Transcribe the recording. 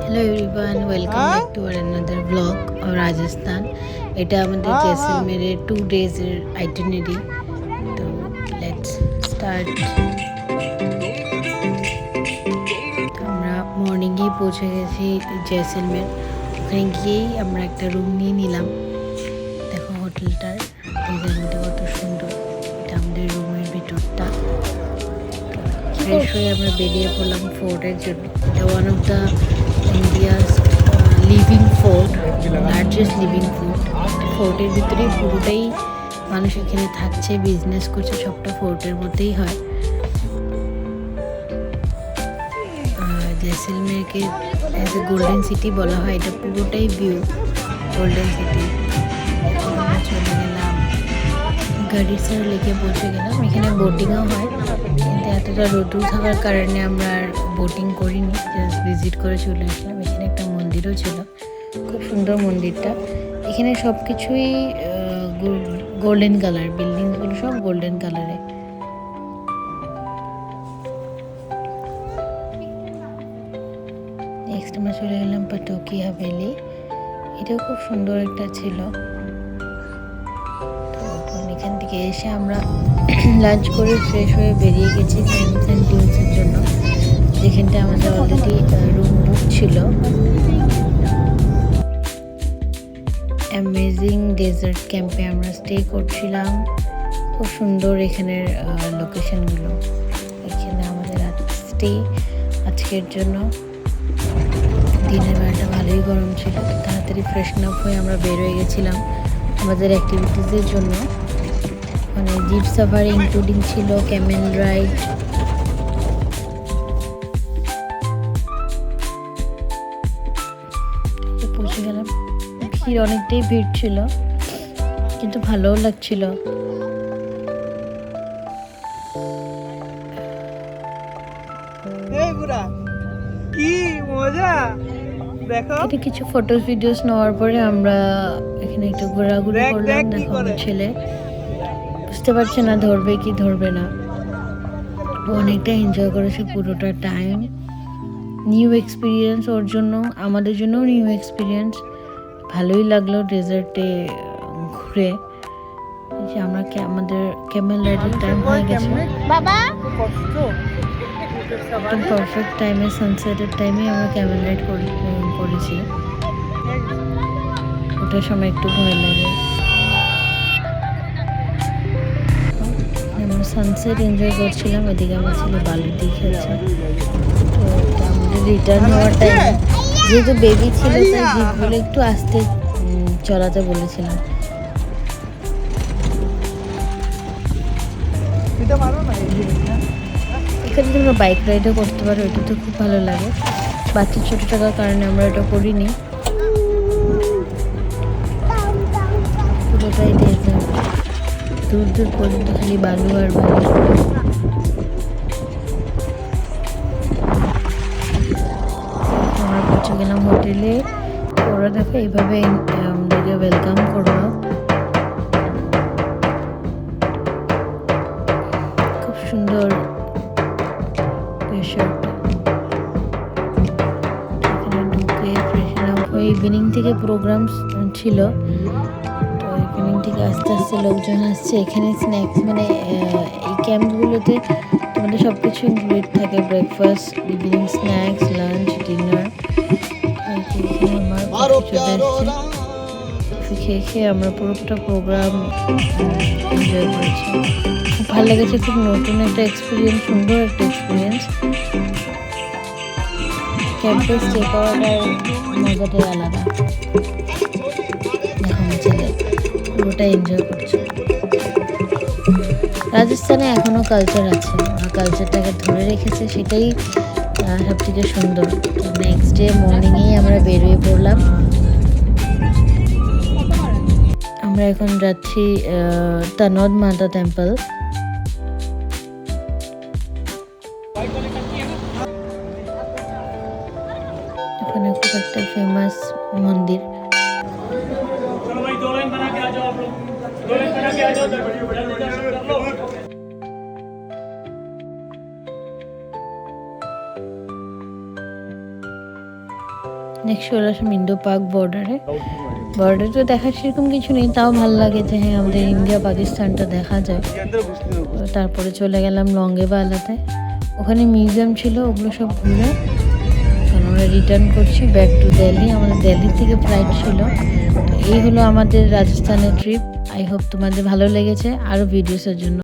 Hello everyone, welcome back to another blog और राजस्थान। এটা আমাদের জেসলমেরের 2 ডেজের আইটিনারি। তো লেটস স্টার্ট। আমরা মর্নিংয়েই পৌঁছে গেছি জেসলমের। ওখানে গিয়েই আমরা একটা রুম নিয়ে নিলাম। দেখো হোটেলটার ডিজাইনটা কত সুন্দর। এটা আমাদের রুমের ভিতরটা। ফ্রেশ হয়ে আমরা বেরিয়ে পড়লাম ফোর্টের জন্য। এটা one of the India's living fort, largest living fort. ফোর্টের ভিতরেই পুরোটাই মানুষ এখানে থাকছে, বিজনেস করছে, সবটা ফোর্টের মধ্যেই হয়। জেসলমেরকে অ্যাজ এ গোল্ডেন সিটি বলা হয়। এটা পুরোটাই ভিউ গোল্ডেন সিটি। আমরা চলে গেলাম গাড়িসার লেকে, পৌঁছে গেলাম। এখানে বোটিংও হয়, কিন্তু এতটা রোদ্রু থাকার কারণে আমরা আর বোটিং করিনি, জাস্ট ভিজিট করে চলে আসলাম। এখানে একটা মন্দিরও ছিল, খুব সুন্দর মন্দিরটা। এখানে সব কিছুই গোল্ডেন কালার, বিল্ডিংসগুলো সব গোল্ডেন কালারে। নেক্সট আমরা চলে গেলাম পাটৌকি হাভেলি। এটাও খুব সুন্দর একটা ছিল। এখান থেকে এসে আমরা লাঞ্চ করে ফ্রেশ হয়ে বেরিয়ে গেছি সেন্ট অ্যান্টনিসের জন্য, যেখানটা আমাদের অলরেডি রুম বুক ছিল। অ্যামেজিং ডেজার্ট ক্যাম্পে আমরা স্টে করছিলাম। খুব সুন্দর এখানের লোকেশনগুলো। এখানে আমাদের স্টে আজকের জন্য। দিনের বেলাটা ভালোই গরম ছিল, তাড়াতাড়ি ফ্রেশন আপ হয়ে আমরা বের হয়ে গেছিলাম আমাদের অ্যাক্টিভিটিসের জন্য। মানে জিপ সাফারি ইনক্লুডিং ছিল, ক্যামেল রাইড। পৌঁছে গেলাম। ভিড়, অনেকটাই ভিড় ছিল, কিন্তু ভালোও লাগছিল। এটা কিছু ফটোস ভিডিওস নেওয়ার পরে আমরা এখানে একটু ঘোরাঘুরি করলাম। দেখো আমার ছেলে বুঝতে পারছে না ধরবে কি ধরবে না। অনেকটা এনজয় করেছে পুরোটা টাইম। নিউ এক্সপিরিয়েন্স ওর জন্য, আমাদের জন্য নিউ এক্সপিরিয়েন্স। ভালোই লাগলো ডেজার্টে ঘুরে। আমরা আমাদের ক্যামেল রাইডের টাইম হয়ে গেছে। একদম পারফেক্ট টাইমে, সানসেটের টাইমে আমরা ক্যামেল রাইড করেছি। ওটার সময় একটু ভয় লাগে। আমরা সানসেট এনজয় করছিলাম, এদিকে আমার ছেলে বালু দিয়ে খেলছে। তো আমাদের রিটার্ন হওয়ার টাইম, যেহেতু বেবি ছিল তাই জিপগুলো একটু আস্তে চলাতে বলেছিলাম। এখানে তোমরা বাইক রাইডও করতে পারো, এটা তো খুব ভালো লাগে। বাচ্চা ছোটো থাকার কারণে আমরা এটা করিনি। পুরোটাই ডেজার্ট, দূর দূর পর্যন্ত খালি বালু আর বালু। আমরা পৌঁছে গেলাম হোটেলে। ওরা দেখো এইভাবে আমাদেরকে ওয়েলকাম করলো। খুব সুন্দর এখানে ঢুকে ফ্রেশন আপ হয়ে ইভিনিং থেকে প্রোগ্রাম ছিল। তো ইভিনিং থেকে আস্তে আস্তে লোকজন আসছে। এখানে স্ন্যাক্স, মানে এই ক্যাম্পগুলোতে তোমাদের সব কিছু ইনক্লুড থাকে, breakfast, evening snacks, lunch, dinner. আমার চলে আসছে, খেয়ে খেয়ে আমরা পুরোটা প্রোগ্রাম এনজয় করেছি। খুব ভালো লেগেছে, খুব নতুন একটা এক্সপিরিয়েন্স, সুন্দর একটা এক্সপিরিয়েন্স। ক্যাম্পে স্টে করাটার মজাটাই আলাদা। দেখো আমার ছেলে পুরোটা এনজয় করছে। রাজস্থানে এখনও কালচার আছে, কালচারটাকে ধরে রেখেছে, সেটাই সব থেকে সুন্দর। নেক্সট ডে মর্নিংয়েই আমরা বেরিয়ে পড়লাম। আমরা এখন যাচ্ছি তনদ মাতা টেম্পল। এখানে খুব একটা ফেমাস মন্দির। নেক্সট চলে আসলাম ইন্দো পাক বর্ডারে। বর্ডারে তো দেখার সেরকম কিছু নেই, তাও ভালো লাগে যে হ্যাঁ আমাদের ইন্ডিয়া পাকিস্তানটা দেখা যায়। তো তারপরে চলে গেলাম লঙ্গেবালাতে, ওখানে মিউজিয়াম ছিল, ওগুলো সব ঘুরে এখন আমরা রিটার্ন করছি ব্যাক টু দিল্লি। আমাদের দিল্লি থেকে ফ্লাইট ছিল। তো এই হলো আমাদের রাজস্থানের ট্রিপ। আই হোপ তোমাদের ভালো লেগেছে। আরও ভিডিওসের জন্য